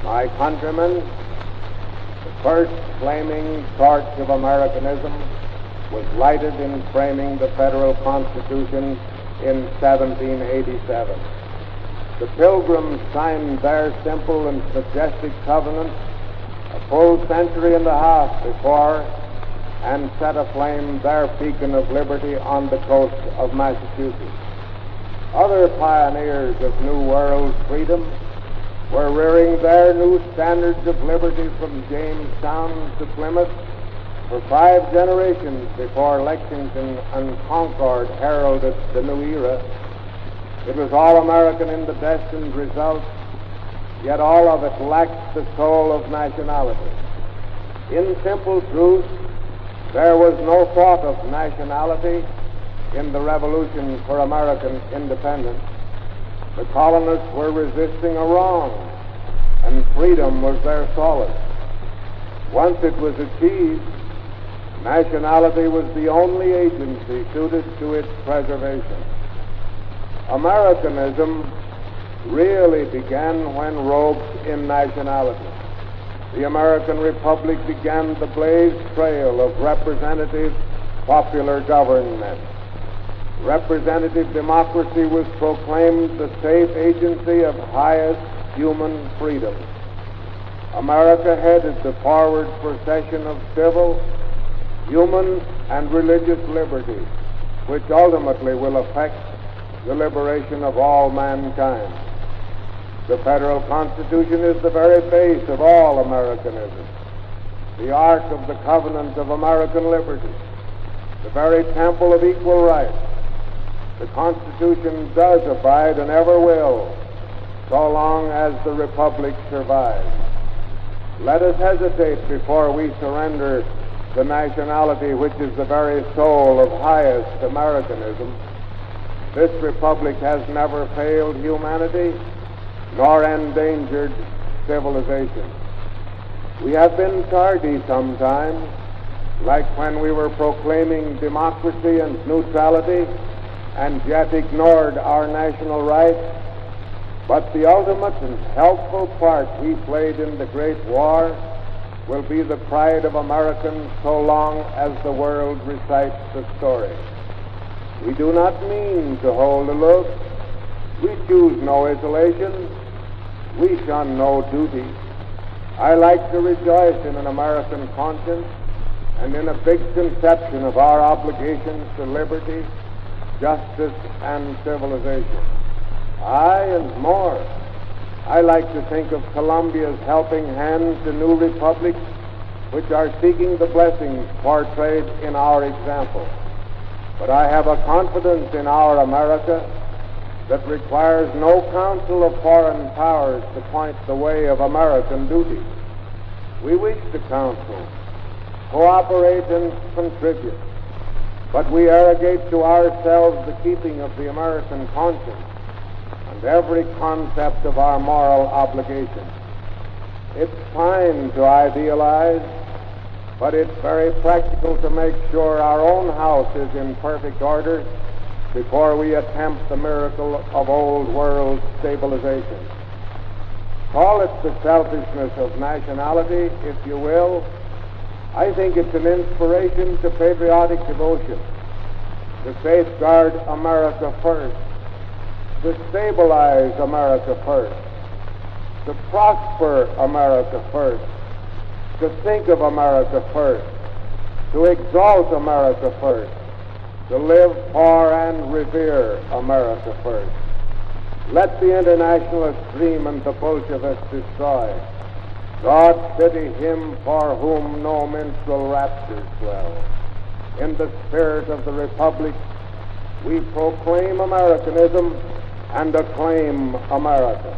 My countrymen, the first flaming torch of Americanism was lighted in framing the federal Constitution in 1787. The pilgrims signed their simple and majestic covenant a full century and a half before and set aflame their beacon of liberty on the coast of Massachusetts. Other pioneers of New World freedom were rearing their new standards of liberty from Jamestown to Plymouth for 5 generations before Lexington and Concord heralded the new era. It was all American in the destined result, yet all of it lacked the soul of nationality. In simple truth, there was no thought of nationality in the revolution for American independence. The colonists were resisting a wrong, and freedom was their solace. Once it was achieved, nationality was the only agency suited to its preservation. Americanism really began when robed in nationality. The American Republic began the blazed trail of representative popular government. Representative democracy was proclaimed the safe agency of highest human freedom. America headed the forward procession of civil, human, and religious liberty, which ultimately will affect the liberation of all mankind. The federal Constitution is the very base of all Americanism, the ark of the covenant of American liberty, the very temple of equal rights. The Constitution does abide and ever will, so long as the Republic survives. Let us hesitate before we surrender the nationality which is the very soul of highest Americanism. This Republic has never failed humanity, nor endangered civilization. We have been tardy sometimes, like when we were proclaiming democracy and neutrality, and yet ignored our national rights. But the ultimate and helpful part we played in the Great War will be the pride of Americans so long as the world recites the story. We do not mean to hold aloof. We choose no isolation. We shun no duty. I like to rejoice in an American conscience and in a big conception of our obligations to liberty, justice, and civilization. And more. I like to think of Columbia's helping hand to new republics which are seeking the blessings portrayed in our example. But I have a confidence in our America that requires no counsel of foreign powers to point the way of American duty. We wish to counsel, cooperate, and contribute, but we arrogate to ourselves the keeping of the American conscience and every concept of our moral obligation. It's fine to idealize, but it's very practical to make sure our own house is in perfect order before we attempt the miracle of old world stabilization. Call it the selfishness of nationality, if you will. I think it's an inspiration to patriotic devotion, to safeguard America first, to stabilize America first, to prosper America first, to think of America first, to exalt America first, to live for and revere America first. Let the internationalist dream and the Bolshevists destroy. God pity him for whom no minstrel raptures dwell. In the spirit of the Republic, we proclaim Americanism and acclaim America.